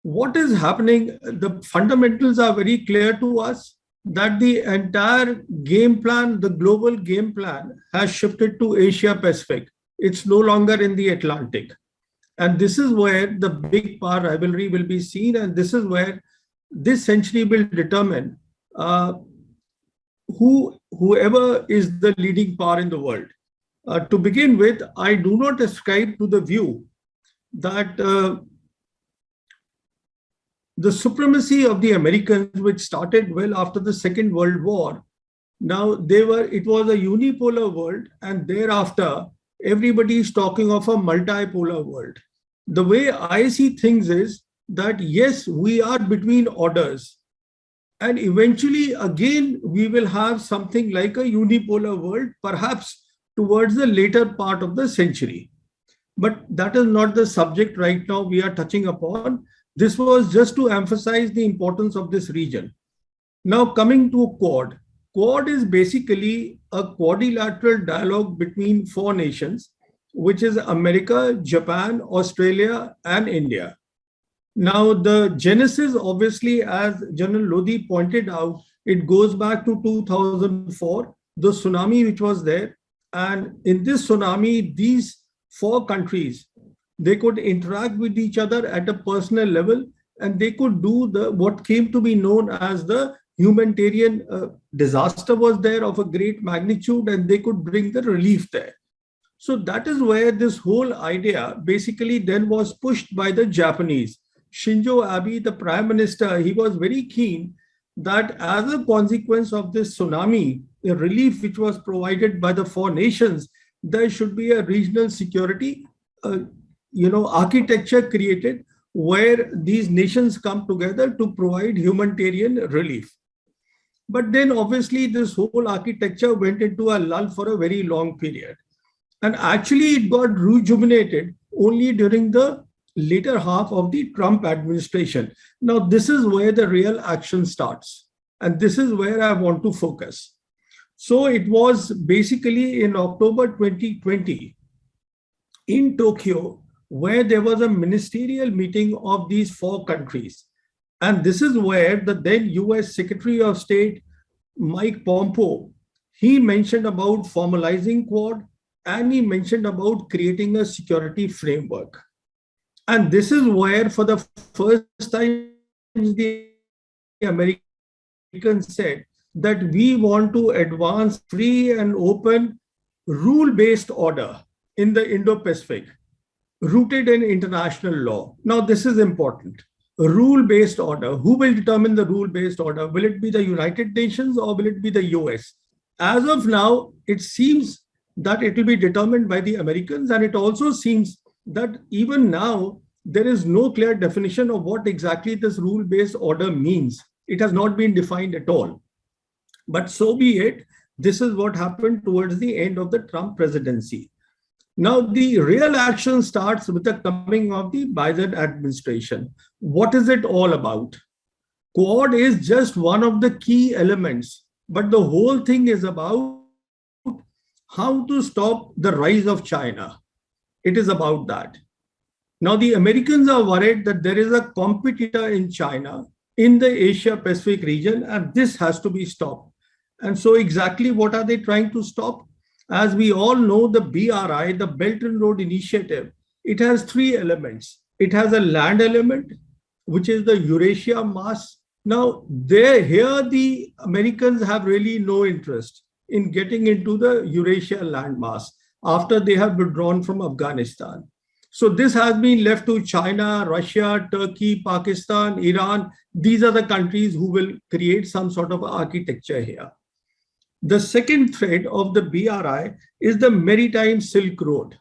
what is happening, the fundamentals are very clear to us that the entire game plan, the global game plan, has shifted to Asia Pacific. It's no longer in the Atlantic. And this is where the big power rivalry will be seen. And this is where this century will determine whoever is the leading power in the world. To begin with, I do not ascribe to the view that the supremacy of the Americans, which started well after the Second World War, now it was a unipolar world, and thereafter everybody is talking of a multipolar world. The way I see things is that yes, we are between orders, and eventually again we will have something like a unipolar world, perhaps towards the later part of the century. But that is not the subject right now we are touching upon. This was just to emphasize the importance of this region. Now coming to Quad. Quad is basically a quadrilateral dialogue between four nations, which is America, Japan, Australia, and India. Now the genesis, obviously, as General Lodhi pointed out, it goes back to 2004, the tsunami which was there. And in this tsunami, these four countries, they could interact with each other at a personal level, and they could do what came to be known as the humanitarian disaster was there of a great magnitude, and they could bring the relief there. So that is where this whole idea basically then was pushed by the Japanese. Shinzo Abe, the prime minister, he was very keen that as a consequence of this tsunami, the relief which was provided by the four nations, there should be a regional security architecture created where these nations come together to provide humanitarian relief. But then obviously this whole architecture went into a lull for a very long period. And actually it got rejuvenated only during the later half of the Trump administration. Now this is where the real action starts. And this is where I want to focus. So it was basically in October 2020 in Tokyo, where there was a ministerial meeting of these four countries. And this is where the then US Secretary of State, Mike Pompeo, he mentioned about formalizing Quad, and he mentioned about creating a security framework. And this is where for the first time the Americans said that we want to advance free and open rule-based order in the Indo-Pacific, rooted in international law. Now, this is important. A rule-based order. Who will determine the rule-based order? Will it be the United Nations or will it be the US? As of now, it seems that it will be determined by the Americans, and it also seems that even now, there is no clear definition of what exactly this rule-based order means. It has not been defined at all. But so be it. This is what happened towards the end of the Trump presidency. Now, the real action starts with the coming of the Biden administration. What is it all about? Quad is just one of the key elements, but the whole thing is about how to stop the rise of China. It is about that. Now, the Americans are worried that there is a competitor in China in the Asia Pacific region, and this has to be stopped. And so exactly what are they trying to stop? As we all know, the BRI, the Belt and Road Initiative, it has three elements. It has a land element, which is the Eurasia Mass. Now, here the Americans have really no interest in getting into the Eurasia landmass after they have withdrawn from Afghanistan. So this has been left to China, Russia, Turkey, Pakistan, Iran. These are the countries who will create some sort of architecture here. The second thread of the BRI is the Maritime Silk Road.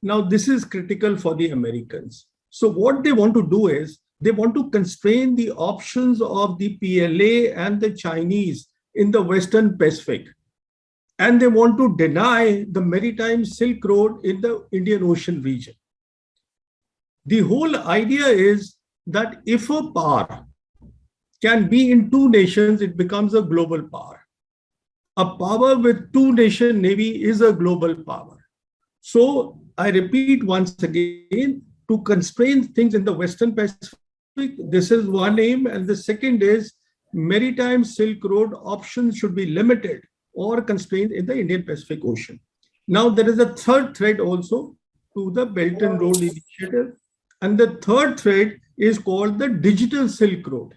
Now, this is critical for the Americans. So what they want to do is they want to constrain the options of the PLA and the Chinese in the Western Pacific. And they want to deny the Maritime Silk Road in the Indian Ocean region. The whole idea is that if a power can be in two nations, it becomes a global power. A power with two-nation navy is a global power. So I repeat once again, to constrain things in the Western Pacific, this is one aim. And the second is maritime Silk Road options should be limited or constrained in the Indian Pacific Ocean. Now, there is a third thread also to the Belt and Road Initiative. And the third thread is called the Digital Silk Road.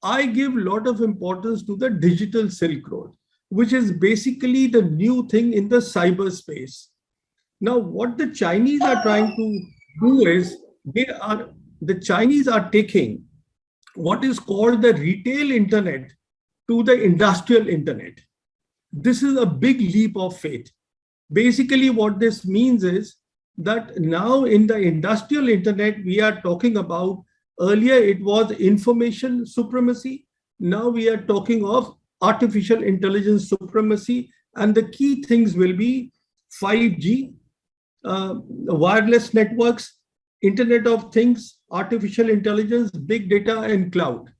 I give a lot of importance to the Digital Silk Road, which is basically the new thing in the cyberspace. Now, what the Chinese are trying to do is the Chinese are taking what is called the retail internet to the industrial internet. This is a big leap of faith. Basically, what this means is that now in the industrial internet, we are talking about, earlier it was information supremacy. Now we are talking of artificial intelligence supremacy. And the key things will be 5G, wireless networks, Internet of Things, artificial intelligence, big data, and cloud.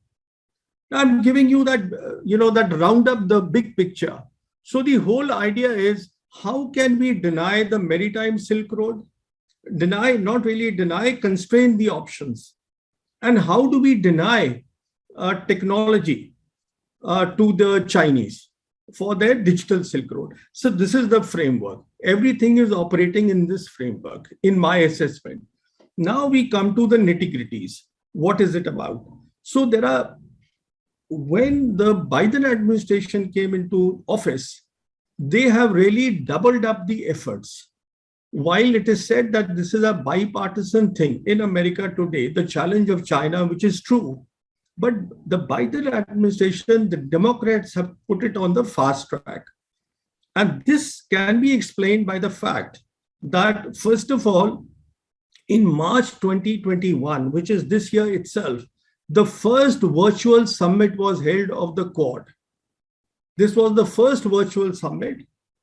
I'm giving you that, that roundup, the big picture. So the whole idea is, how can we deny the maritime Silk Road? Not really deny, constrain the options. And how do we deny technology to the Chinese for their digital Silk Road? So this is the framework. Everything is operating in this framework, in my assessment. Now we come to the nitty-gritties. What is it about? So when the Biden administration came into office, they have really doubled up the efforts. While it is said that this is a bipartisan thing in America today, the challenge of China, which is true, but the Biden administration, the Democrats have put it on the fast track. And this can be explained by the fact that, first of all, in March 2021, which is this year itself, the first virtual summit was held of the Quad. This was the first virtual summit.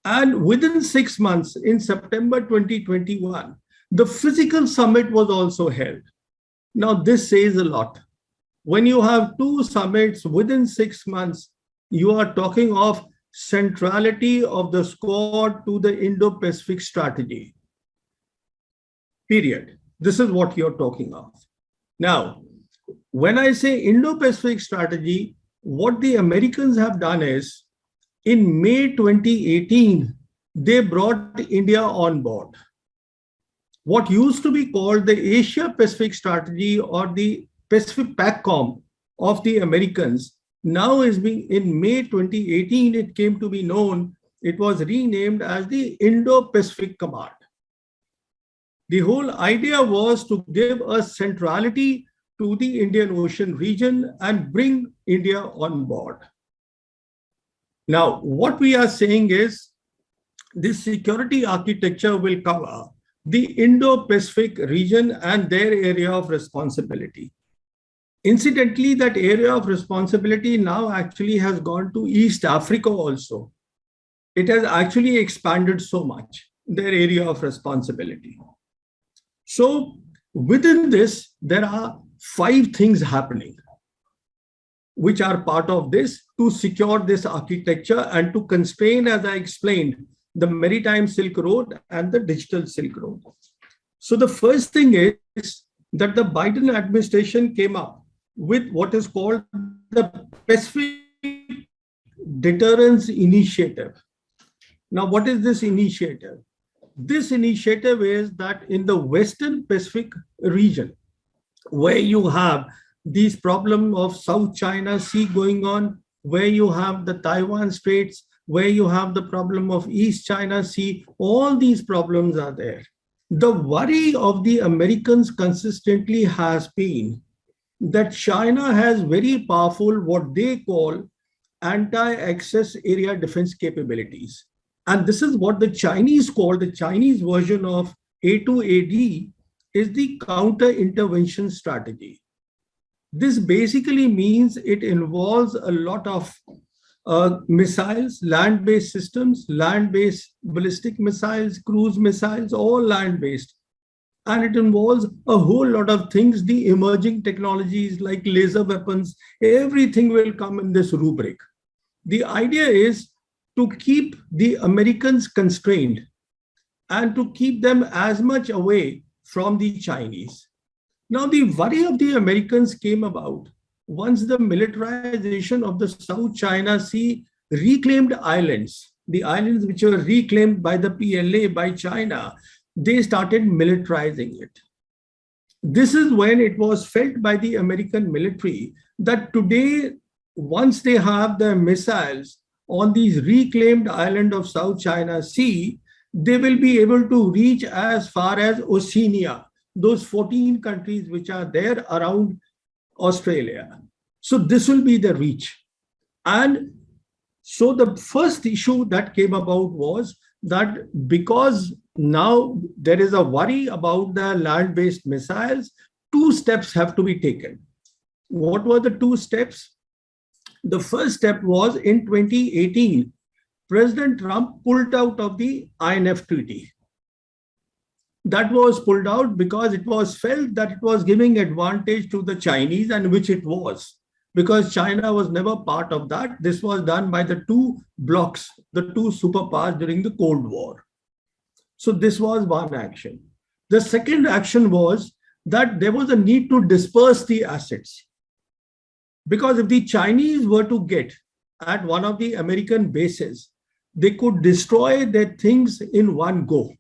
And within 6 months, in September 2021, the physical summit was also held. Now, this says a lot. When you have two summits within 6 months, you are talking of centrality of the Quad to the Indo-Pacific strategy. Period. This is what you're talking of. Now, when I say Indo-Pacific strategy, what the Americans have done is, in May 2018, they brought India on board. What used to be called the Asia-Pacific strategy or the Pacific PACCOM of the Americans, now is being, in May 2018, it came to be known, it was renamed as the Indo-Pacific Command. The whole idea was to give a centrality to the Indian Ocean region and bring India on board. Now, what we are saying is, this security architecture will cover the Indo-Pacific region and their area of responsibility. Incidentally, that area of responsibility now actually has gone to East Africa also. It has actually expanded so much, their area of responsibility. So within this, there are 5 things happening, which are part of this to secure this architecture and to constrain, as I explained, the maritime Silk Road and the digital Silk Road. So the first thing is that the Biden administration came up with what is called the Pacific Deterrence Initiative. Now, what is this initiative? This initiative is that in the Western Pacific region, where you have these problem of South China Sea going on, where you have the Taiwan Straits, where you have the problem of East China Sea, all these problems are there. The worry of the Americans consistently has been that China has very powerful, what they call anti-access area defense capabilities. And this is what the Chinese call, the Chinese version of A2AD is the counter-intervention strategy. This basically means it involves a lot of missiles, land-based systems, land-based ballistic missiles, cruise missiles, all land-based. And it involves a whole lot of things, the emerging technologies like laser weapons, everything will come in this rubric. The idea is to keep the Americans constrained and to keep them as much away from the Chinese. Now, the worry of the Americans came about once the militarization of the South China Sea reclaimed islands, the islands which were reclaimed by the PLA, by China, they started militarizing it. This is when it was felt by the American military that today, once they have the missiles on these reclaimed island of South China Sea, they will be able to reach as far as Oceania, those 14 countries which are there around Australia. So this will be the reach. And so the first issue that came about was that because now there is a worry about the land-based missiles, two steps have to be taken. What were the two steps? The first step was in 2018, President Trump pulled out of the INF treaty. That was pulled out because it was felt that it was giving advantage to the Chinese, and which it was, because China was never part of that. This was done by the two blocs, the two superpowers during the Cold War. So this was one action. The second action was that there was a need to disperse the assets. Because if the Chinese were to get at one of the American bases, they could destroy their things in one go.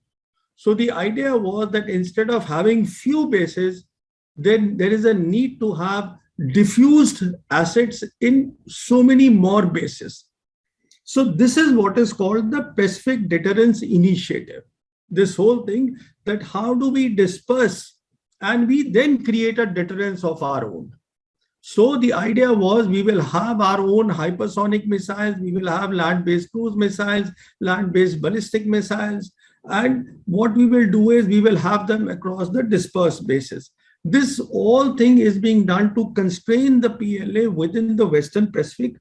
So the idea was that instead of having few bases, then there is a need to have diffused assets in so many more bases. So this is what is called the Pacific Deterrence Initiative. This whole thing, that how do we disperse and we then create a deterrence of our own. So the idea was we will have our own hypersonic missiles, we will have land-based cruise missiles, land-based ballistic missiles, and what we will do is we will have them across the dispersed bases. This whole thing is being done to constrain the PLA within the Western Pacific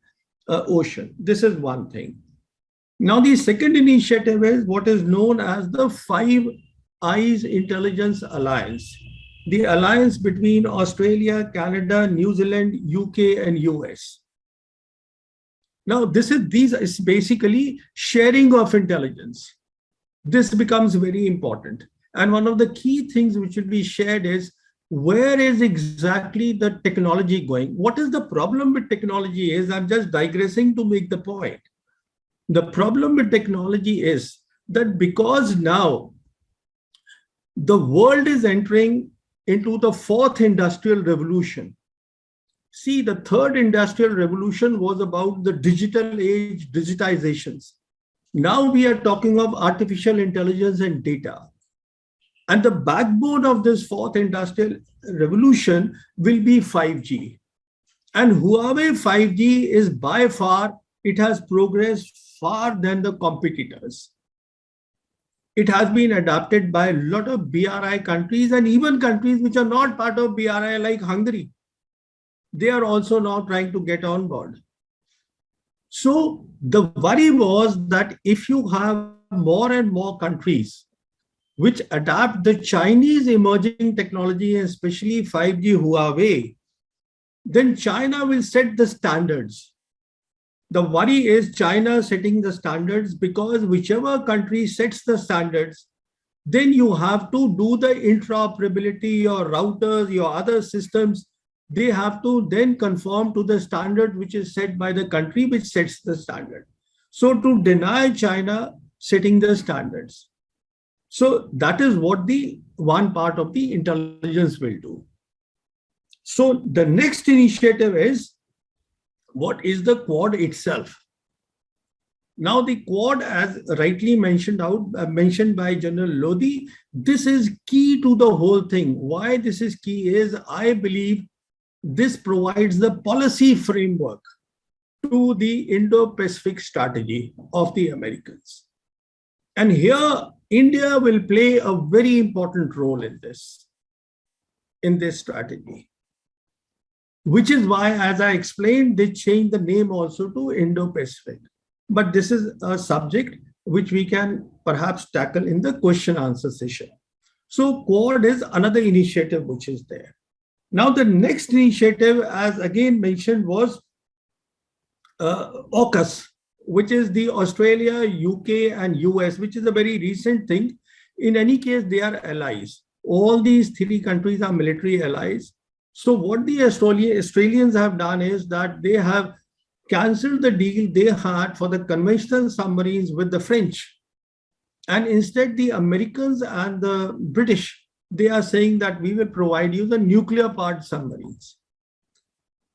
Ocean. This is one thing. Now, the second initiative is what is known as the Five Eyes Intelligence Alliance, the alliance between Australia, Canada, New Zealand, UK, and US. Now, this is basically sharing of intelligence. This becomes very important. And one of the key things which will be shared is where is exactly the technology going? What is the problem with technology is, I'm just digressing to make the point. The problem with technology is that because now the world is entering into the fourth industrial revolution. See, the third industrial revolution was about the digital age, digitizations. Now we are talking of artificial intelligence and data. And the backbone of this fourth industrial revolution will be 5G. And Huawei 5G is by far, it has progressed far than the competitors. It has been adopted by a lot of BRI countries and even countries which are not part of BRI like Hungary. They are also now trying to get on board. So the worry was that if you have more and more countries which adapt the Chinese emerging technology, especially 5G Huawei, then China will set the standards. The worry is China setting the standards, because whichever country sets the standards, then you have to do the interoperability, your routers, your other systems, they have to then conform to the standard which is set by the country which sets the standard. So to deny China setting the standards. So that is what the one part of the intelligence will do. So the next initiative is, what is the Quad itself? Now the Quad, as rightly mentioned by General Lodhi, this is key to the whole thing. Why this is key is, I believe this provides the policy framework to the Indo-Pacific strategy of the Americans. And here, India will play a very important role in this strategy. Which is why, as I explained, they changed the name also to Indo-Pacific. But this is a subject which we can perhaps tackle in the question answer session. So Quad is another initiative which is there. Now the next initiative, as again mentioned, was AUKUS, which is the Australia, UK, and US, which is a very recent thing. In any case, they are allies. All these three countries are military allies. So what the Australians have done is that they have cancelled the deal they had for the conventional submarines with the French. And instead, the Americans and the British, they are saying that we will provide you the nuclear powered submarines.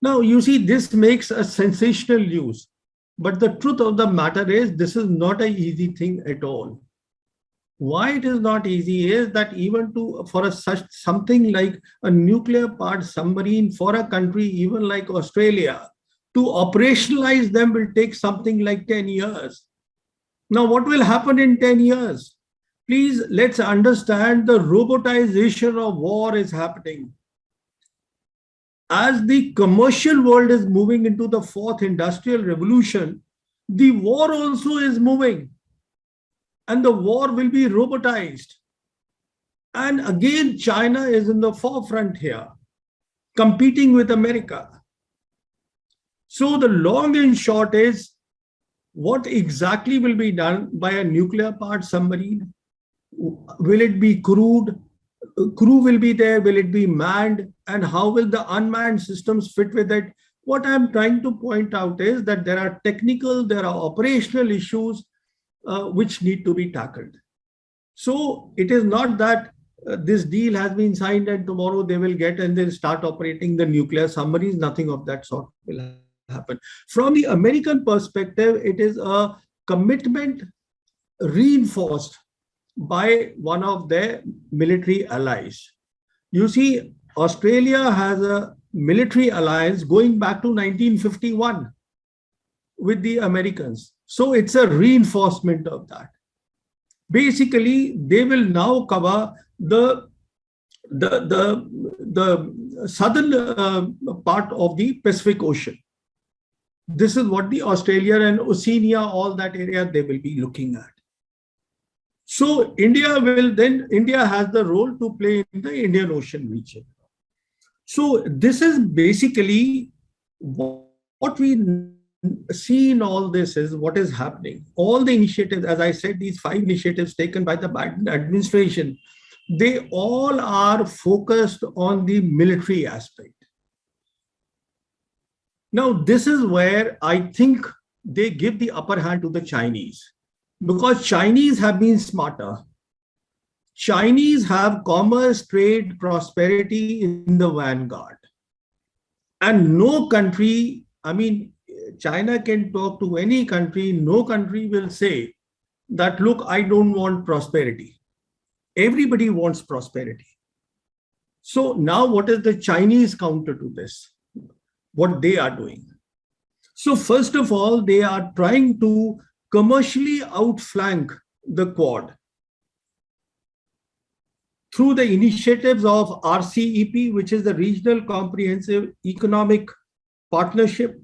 Now, you see, this makes a sensational news. But the truth of the matter is, this is not an easy thing at all. Why it is not easy is that even for such something like a nuclear powered submarine for a country even like Australia, to operationalize them will take something like 10 years. Now, what will happen in 10 years? Please, let's understand the robotization of war is happening. As the commercial world is moving into the fourth industrial revolution, the war also is moving. And the war will be robotized. And again, China is in the forefront here, competing with America. So the long and short is, what exactly will be done by a nuclear powered submarine? Will it be crewed? Crew will be there? Will it be manned? And how will the unmanned systems fit with it? What I'm trying to point out is that there are technical, there are operational issues which need to be tackled. So it is not that this deal has been signed and tomorrow they will get and they'll start operating the nuclear submarines. Nothing of that sort will happen. From the American perspective, it is a commitment reinforced by one of their military allies. You see, Australia has a military alliance going back to 1951 with the Americans. So it's a reinforcement of that. Basically, they will now cover the southern part of the Pacific Ocean. This is what the Australia and Oceania, all that area, they will be looking at. So India has the role to play in the Indian Ocean region. So this is basically what we see in all this is what is happening. All the initiatives, as I said, these 5 initiatives taken by the Biden administration, they all are focused on the military aspect. Now, this is where I think they give the upper hand to the Chinese, because Chinese have been smarter. Chinese have commerce, trade, prosperity in the vanguard. And no country, I mean, China can talk to any country, no country will say that, look, I don't want prosperity. Everybody wants prosperity. So now what is the Chinese counter to this? What they are doing? So first of all, they are trying to commercially outflank the Quad through the initiatives of RCEP, which is the Regional Comprehensive Economic Partnership,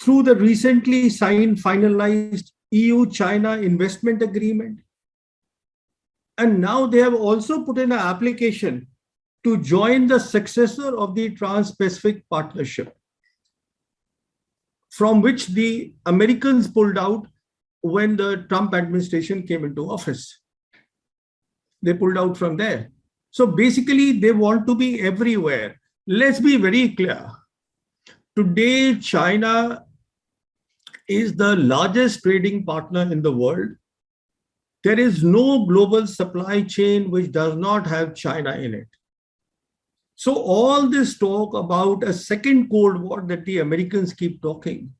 through the recently signed, finalized EU-China Investment Agreement. And now they have also put in an application to join the successor of the Trans-Pacific Partnership, from which the Americans pulled out when the Trump administration came into office. They pulled out from there. So basically, they want to be everywhere. Let's be very clear. Today, China is the largest trading partner in the world. There is no global supply chain which does not have China in it. So all this talk about a second Cold War that the Americans keep talking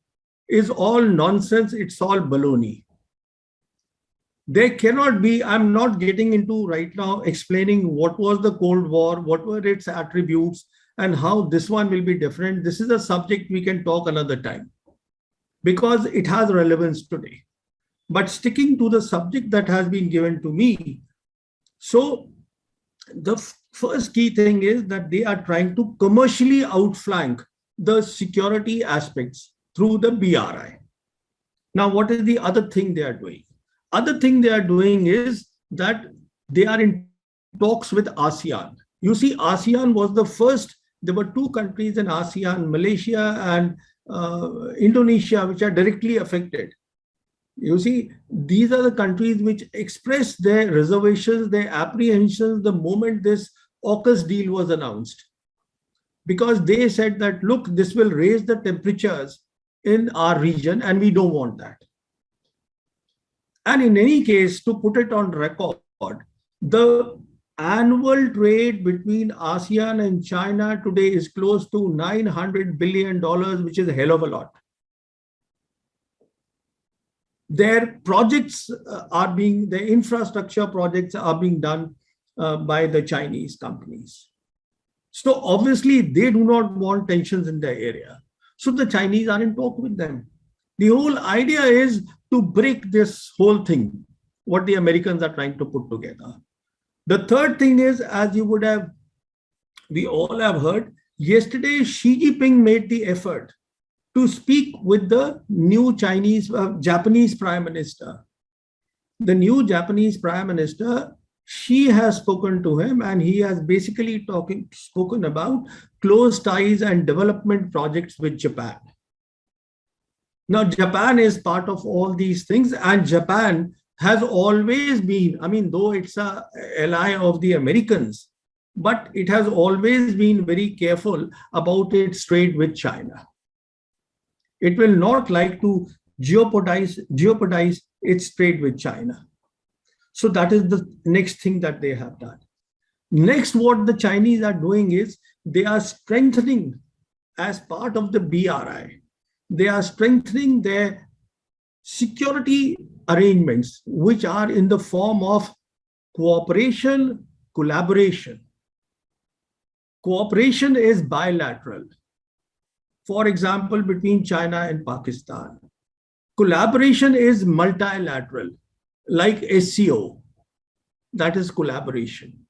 is all nonsense. It's all baloney. There cannot be, I'm not getting into right now explaining what was the Cold War, what were its attributes, and how this one will be different. This is a subject we can talk another time because it has relevance today. But sticking to the subject that has been given to me, so the first key thing is that they are trying to commercially outflank the security aspects through the BRI. Now, what is the other thing they are doing? Other thing they are doing is that they are in talks with ASEAN. You see, ASEAN was the first, there were 2 countries in ASEAN, Malaysia and Indonesia, which are directly affected. You see, these are the countries which expressed their reservations, their apprehensions the moment this AUKUS deal was announced. Because they said that, look, this will raise the temperatures in our region and we don't want that. And in any case, to put it on record, the annual trade between ASEAN and China today is close to $900 billion, which is a hell of a lot. Their projects their infrastructure projects are being done by the Chinese companies. So obviously they do not want tensions in their area. So the Chinese are in talk with them. The whole idea is to break this whole thing, what the Americans are trying to put together. The third thing is, as we all have heard, yesterday Xi Jinping made the effort to speak with the new Japanese Prime Minister. The new Japanese Prime Minister, she has spoken to him and he has basically spoken about close ties and development projects with Japan. Now, Japan is part of all these things, and Japan has always been, I mean, though it's an ally of the Americans, but it has always been very careful about its trade with China. It will not like to jeopardize its trade with China. So that is the next thing that they have done. Next, what the Chinese are doing is they are strengthening, as part of the BRI, they are strengthening their security arrangements, which are in the form of cooperation, collaboration. Cooperation is bilateral. For example, between China and Pakistan. Collaboration is multilateral, like SCO. That is collaboration.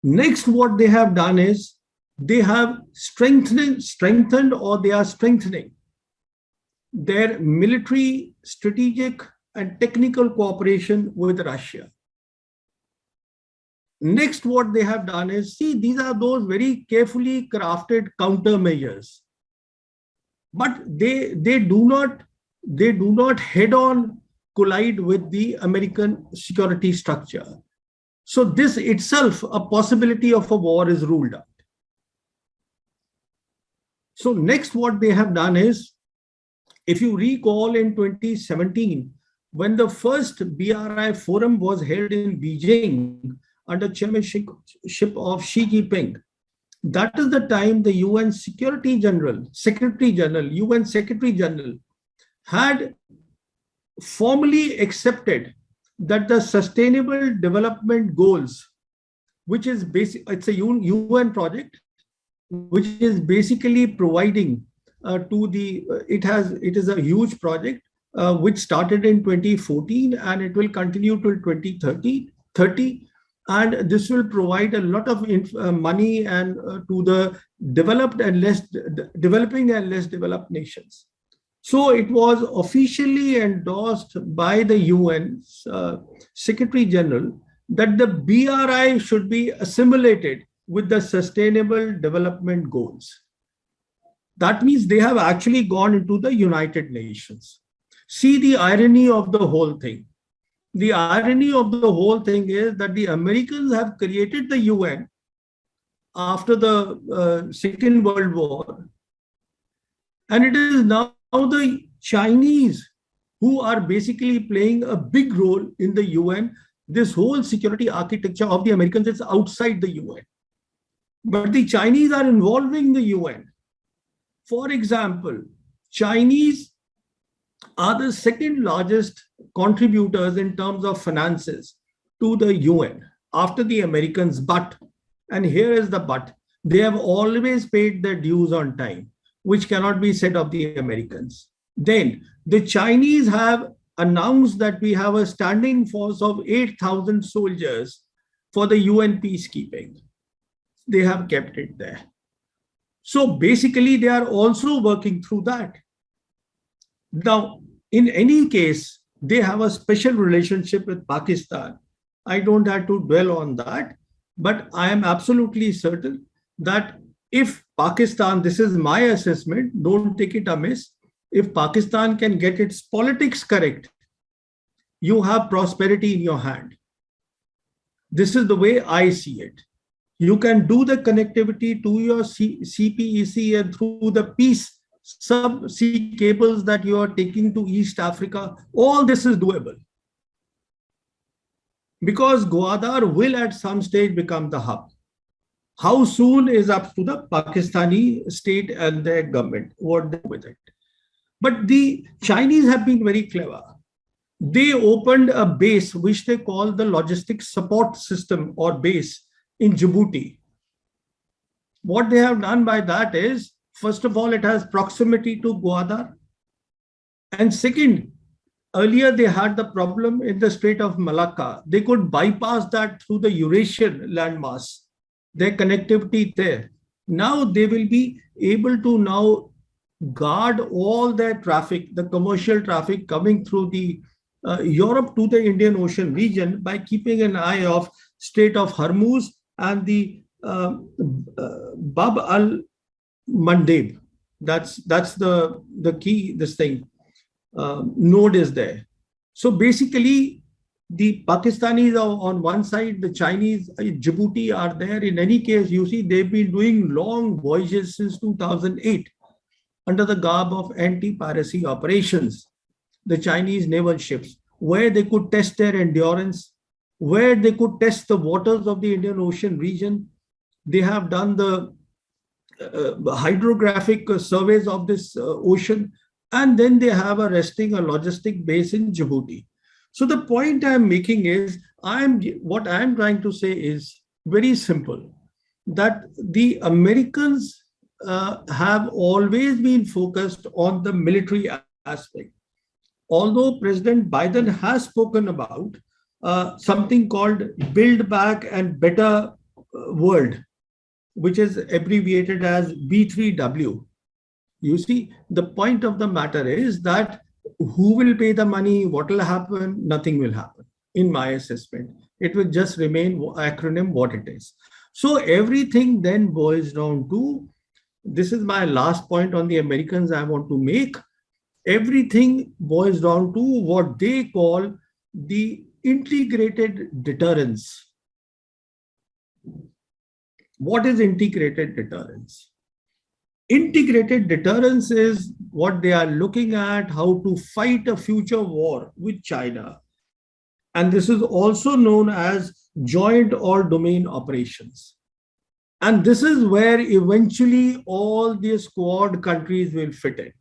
Next, what they have done is they have strengthened or they are strengthening their military, strategic, and technical cooperation with Russia. Next, what they have done is, see, these are those very carefully crafted countermeasures. But they do not head-on collide with the American security structure. So this itself, a possibility of a war is ruled out. So next, what they have done is, if you recall in 2017, when the first BRI forum was held in Beijing under chairmanship of Xi Jinping, that is the time the UN Secretary General had formally accepted that the Sustainable Development Goals, which is it's a UN project, which is basically providing it is a huge project which started in 2014 and it will continue till 2030. And this will provide a lot of money and to the developing and less developed nations. So it was officially endorsed by the UN Secretary General that the BRI should be assimilated with the Sustainable Development Goals. That means they have actually gone into the United Nations. See the irony of the whole thing. The irony of the whole thing is that the Americans have created the UN after the Second World War. And it is now the Chinese who are basically playing a big role in the UN. This whole security architecture of the Americans is outside the UN. But the Chinese are involving the UN. For example, Chinese are the second largest contributors in terms of finances to the UN after the Americans. But, and here is the but, they have always paid their dues on time, which cannot be said of the Americans. Then the Chinese have announced that we have a standing force of 8,000 soldiers for the UN peacekeeping. They have kept it there. So basically, they are also working through that. Now, in any case, they have a special relationship with Pakistan. I don't have to dwell on that, but I am absolutely certain that if Pakistan, this is my assessment, don't take it amiss, if Pakistan can get its politics correct, you have prosperity in your hand. This is the way I see it. You can do the connectivity to your CPEC and through the peace sub-sea cables that you are taking to East Africa. All this is doable. Because Gwadar will at some stage become the hub. How soon is up to the Pakistani state and their government, what they do with it. But the Chinese have been very clever. They opened a base which they call the logistics support system or base in Djibouti. What they have done by that is, first of all, it has proximity to Gwadar. And second, earlier they had the problem in the Strait of Malacca. They could bypass that through the Eurasian landmass, their connectivity there. Now they will be able to now guard all their traffic, the commercial traffic coming through the Europe to the Indian Ocean region by keeping an eye of Strait of Hormuz and the Bab al-Mandeb. That's the key, this thing, node is there. So basically, the Pakistanis are on one side, the Chinese, Djibouti are there. In any case, you see, they've been doing long voyages since 2008 under the garb of anti-piracy operations. The Chinese naval ships, where they could test their endurance, where they could test the waters of the Indian Ocean region. They have done the hydrographic surveys of this ocean, and then they have a logistic base in Djibouti. So the point I'm making is, what I'm trying to say is very simple, that the Americans have always been focused on the military aspect. Although President Biden has spoken about something called Build Back and Better World, which is abbreviated as B3W. You see, the point of the matter is that who will pay the money, what will happen? Nothing will happen, in my assessment. It will just remain acronym what it is. So everything then boils down to, this is my last point on the Americans I want to make. Everything boils down to what they call the integrated deterrence. What is integrated deterrence? Integrated deterrence is what they are looking at, how to fight a future war with China. And this is also known as joint or domain operations. And this is where eventually all these Quad countries will fit in.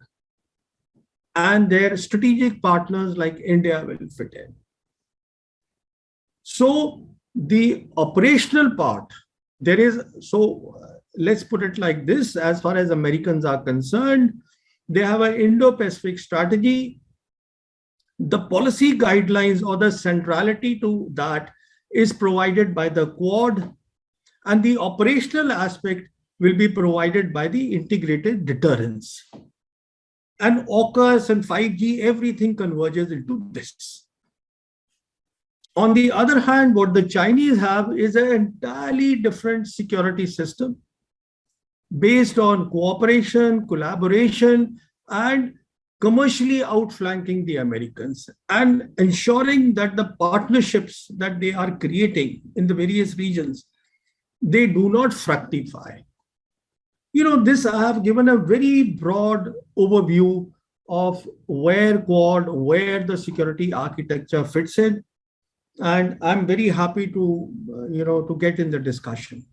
And their strategic partners like India will fit in. So the operational part, let's put it like this, as far as Americans are concerned, they have an Indo-Pacific strategy. The policy guidelines or the centrality to that is provided by the Quad, and the operational aspect will be provided by the integrated deterrence. And AUKUS and 5G, everything converges into this. On the other hand, what the Chinese have is an entirely different security system based on cooperation, collaboration, and commercially outflanking the Americans and ensuring that the partnerships that they are creating in the various regions, they do not fructify. You know, this I have given a very broad overview of where Quad, where the security architecture fits in. And I'm very happy to, to get in the discussion.